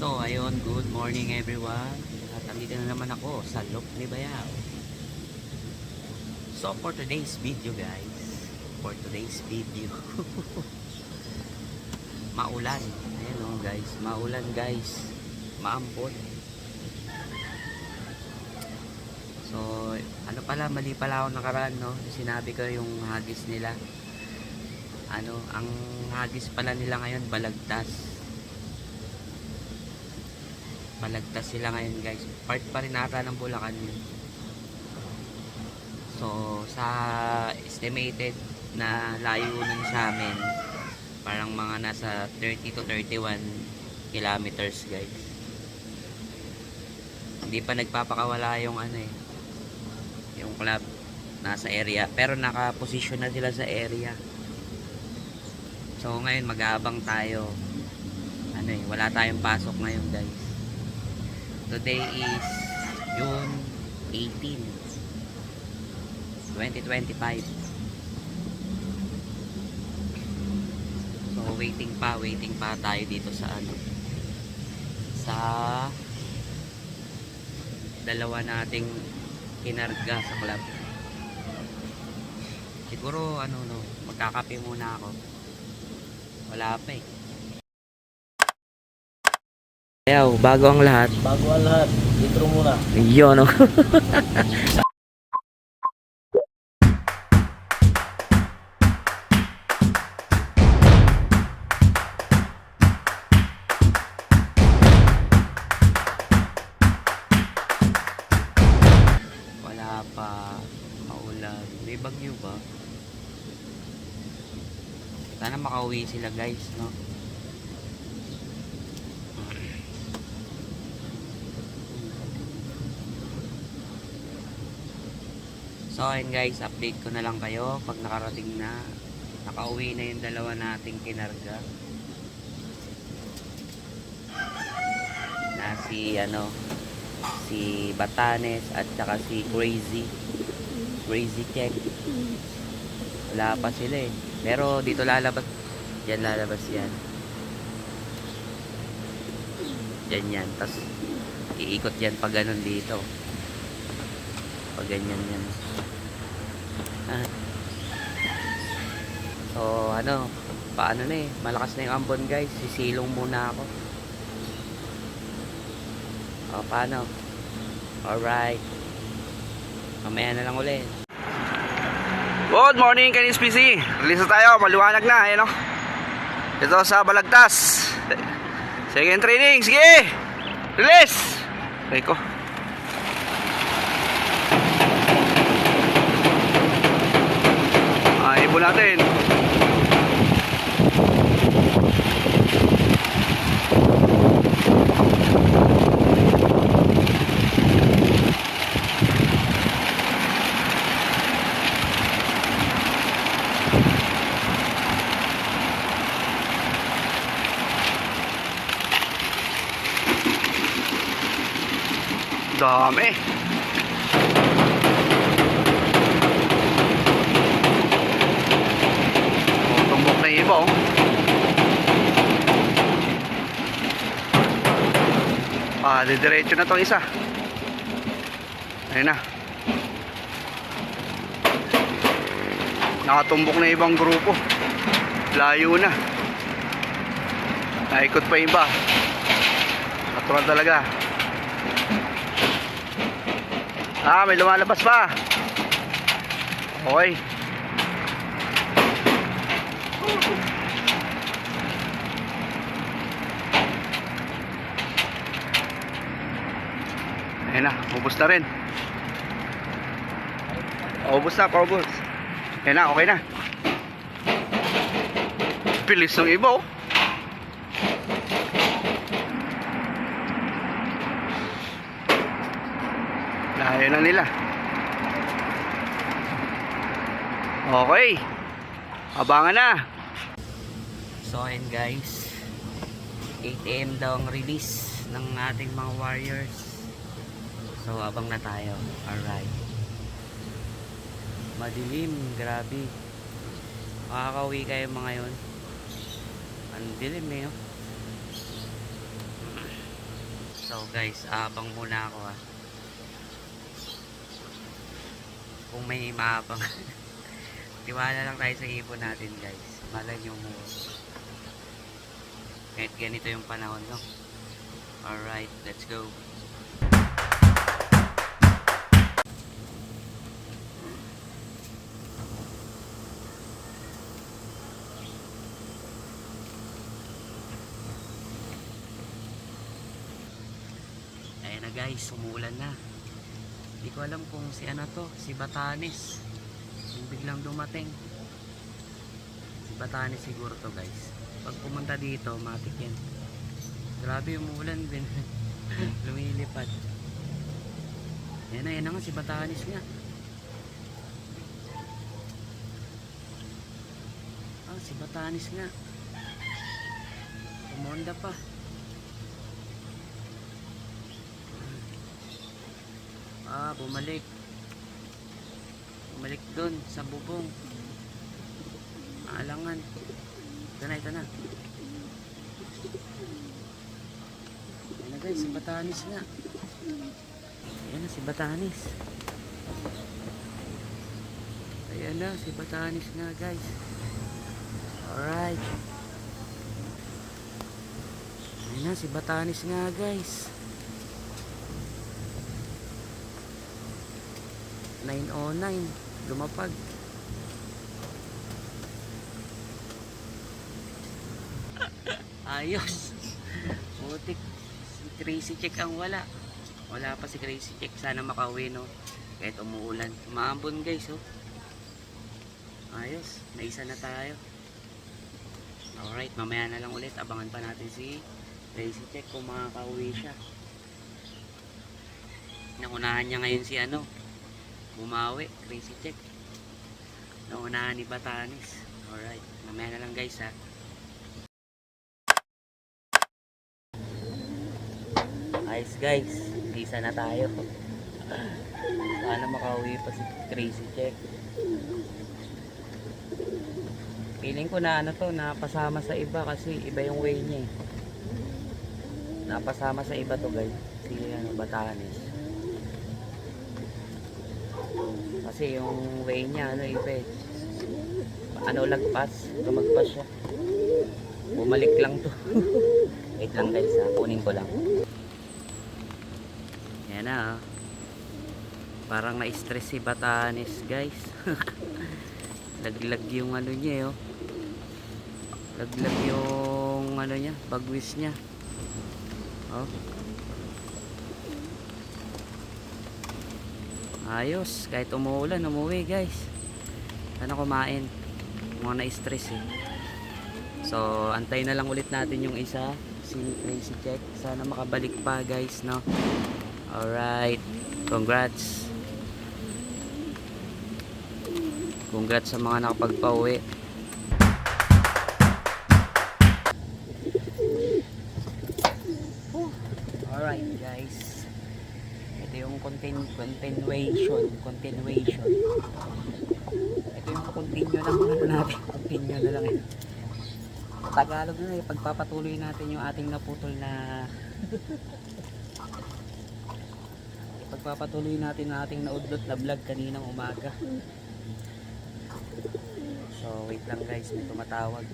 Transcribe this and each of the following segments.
So ayun, good morning everyone. At andito na naman ako sa Lop ni Bayaw. So for today's video guys, maulan. Ayan o guys, maulan guys. Maampot. So ano pala, mali pala ako nakaraan, no? Sinabi ko yung hagis nila. Ang hagis pala nila ngayon balagtas. Malagtas sila ngayon guys. Part pa rin ata ng Bulacan yun. So sa estimated na layunan sa amin, parang mga nasa 30 to 31 kilometers guys. Hindi pa nagpapakawala yung yung club nasa area, pero nakaposisyon na sila sa area. So ngayon mag-aabang tayo. Wala tayong pasok ngayon guys. Today is June 18, 2025. So waiting pa tayo dito sa sa dalawa nating kinarga sa club. Siguro magkakape muna ako. Wala pa eh. Ayaw, bago ang lahat, intro muna. yun no? Wala pa, maulan. May bagyo ba? Sana makauwi sila guys, no? So ayun guys, update ko na lang kayo pag nakarating na, nakauwi na yung dalawa nating kinarga na si Batanes at saka si Crazy Check. Wala pa sila eh, pero dito lalabas yan, yan, tas iikot yan pag ganun dito, pag ganyan yan. So paano na malakas na yung ambon guys, sisilong muna ako. Paano? Alright, mamaya na lang ulit. Good morning, Canis PC. Release na tayo, maliwanag na, ayan o. Ito sa Balagtas. Second training, sige! Release! Okay ko. Ibon natin. Dami. Tumbok na yung iba oh. Didiretso na tong isa. Ayun na. Nakatumbok na ibang grupo. Layo na. Naikot pa yung iba. Natural talaga. May lumalabas pa. Okay. Ayan na, ubos na rin. Ubos na, paubos. Ayan na, okay na. Bilis ng iba oh. Layo na nila. Okay, abangan na. So ayun guys, 8 AM daw ang release ng ating mga warriors. So abang na tayo. Alright. Madilim, grabe. Makakauwi kayo mga yun. Ang dilim eh, no? So guys, abang muna ako ah. Kung may maabang. Tiwala lang tayo sa ipon natin guys. Malay nyo mo. Kahit ganito yung panahon, no? Alright, let's go. Ayan na guys, umuulan na. Hindi ko alam kung si ano to, si Batanes. Yung biglang dumating. Si Batanes siguro to guys. Pag pumunta dito, matik yan. Grabe umuulan din. Lumilipad. Yan na nga si Batanes nga. Ah, si Batanes nga. Pumonda pa. Ah, bumalik. Bumalik dun sa bubong. Alangan. Ito na. Ayan na guys, si Batanes nga. Ayan na si Batanes. Ayan na si Batanes nga guys. Alright. Ayan na si Batanes nga guys. 9:09 lumapag. Ayos. Putik. Si Crazy Chick ang wala. Wala pa si Crazy Chick. Sana makauwi, no? Kahit umuulan. Maambon guys, oh. Ayos. Naisa na tayo. Alright, mamaya na lang ulit. Abangan pa natin si Crazy Chick kung makakauwi siya. Naunahan niya ngayon si ano, bumawi, Crazy Chick. Naunahan ni Batanes. Alright, mamaya na lang guys ha. Ayos guys, isa na tayo. Sana makauwi pa si Crazy Chick. Feeling ko na ano to, napasama sa iba kasi iba yung way niya eh. Napasama sa iba to guys, si ano, Batanes. Kasi yung way niya ano iba eh. Ano lagpas, lumagpas siya. Bumalik lang to. Wait lang guys ha, kunin ko lang. Yan na, parang na-stress si Batanes guys. Laglag yung ano niya oh. Laglag yung ano niya, bagwis niya. Oh. Ayos, kahit umuulan, umuwi guys. Sana kumain. Mga na-stress eh. So, antay na lang ulit natin yung isa, si Crazy Chick. Sana makabalik pa guys, no? Alright, congrats. Congrats sa mga nakapagpauwi. Alright guys, ito yung continuation. Ito yung continue lang ano natin. Continue na lang yun. Tagalog na eh, pagpapatuloy natin yung ating naputol na pagpapatuloy natin ang ating naudlot na vlog kaninang umaga. So wait lang guys, may tumatawag.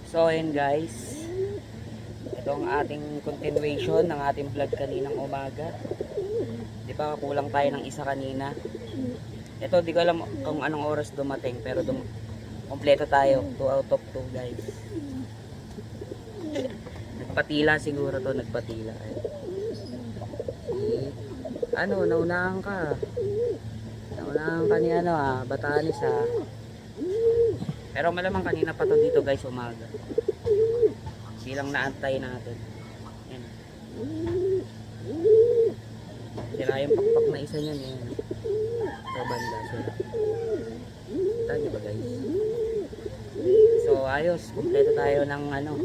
So ayun guys, ito ang ating continuation ng ating vlog kaninang umaga. Di ba kulang tayo ng isa kanina. Ito di ko alam kung anong oras dumating, pero kompleto tayo, 2 out of 2 guys. Nagpatila siguro to, nagpatila. Ano, naunahan ka. Naunahan ka ni ano ah, Batanes ah. Pero malamang kanina pa to dito guys, umaga. Silang naantay natin. Yan. Sira yung pakpak na isa niyan eh. Sa banda sila. Kita niyo ba guys? So ayos, kumpleto tayo ng ano.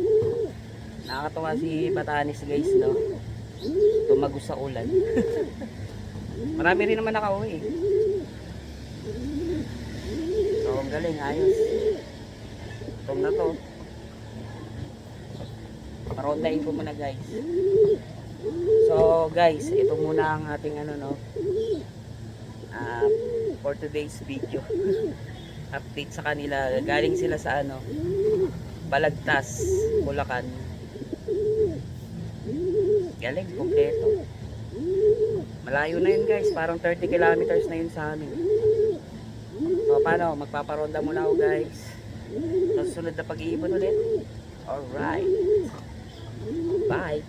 Nakakatawa si Batanes guys, no? Tumagos sa ulan. Marami rin naman nakauwi. So ang galing, ayos. Tom na to. Parondahin ko muna guys. So guys, ito muna ang ating ano no. For today's video. Update sa kanila. Galing sila sa ano, Balagtas, Bulacan. Galing kompleto. Malayo na yun guys, parang 30 kilometers na yun sa amin. So paano, magpaparonda muna ako guys. Sa susunod na pag-iipon ulit. Alright. Bye.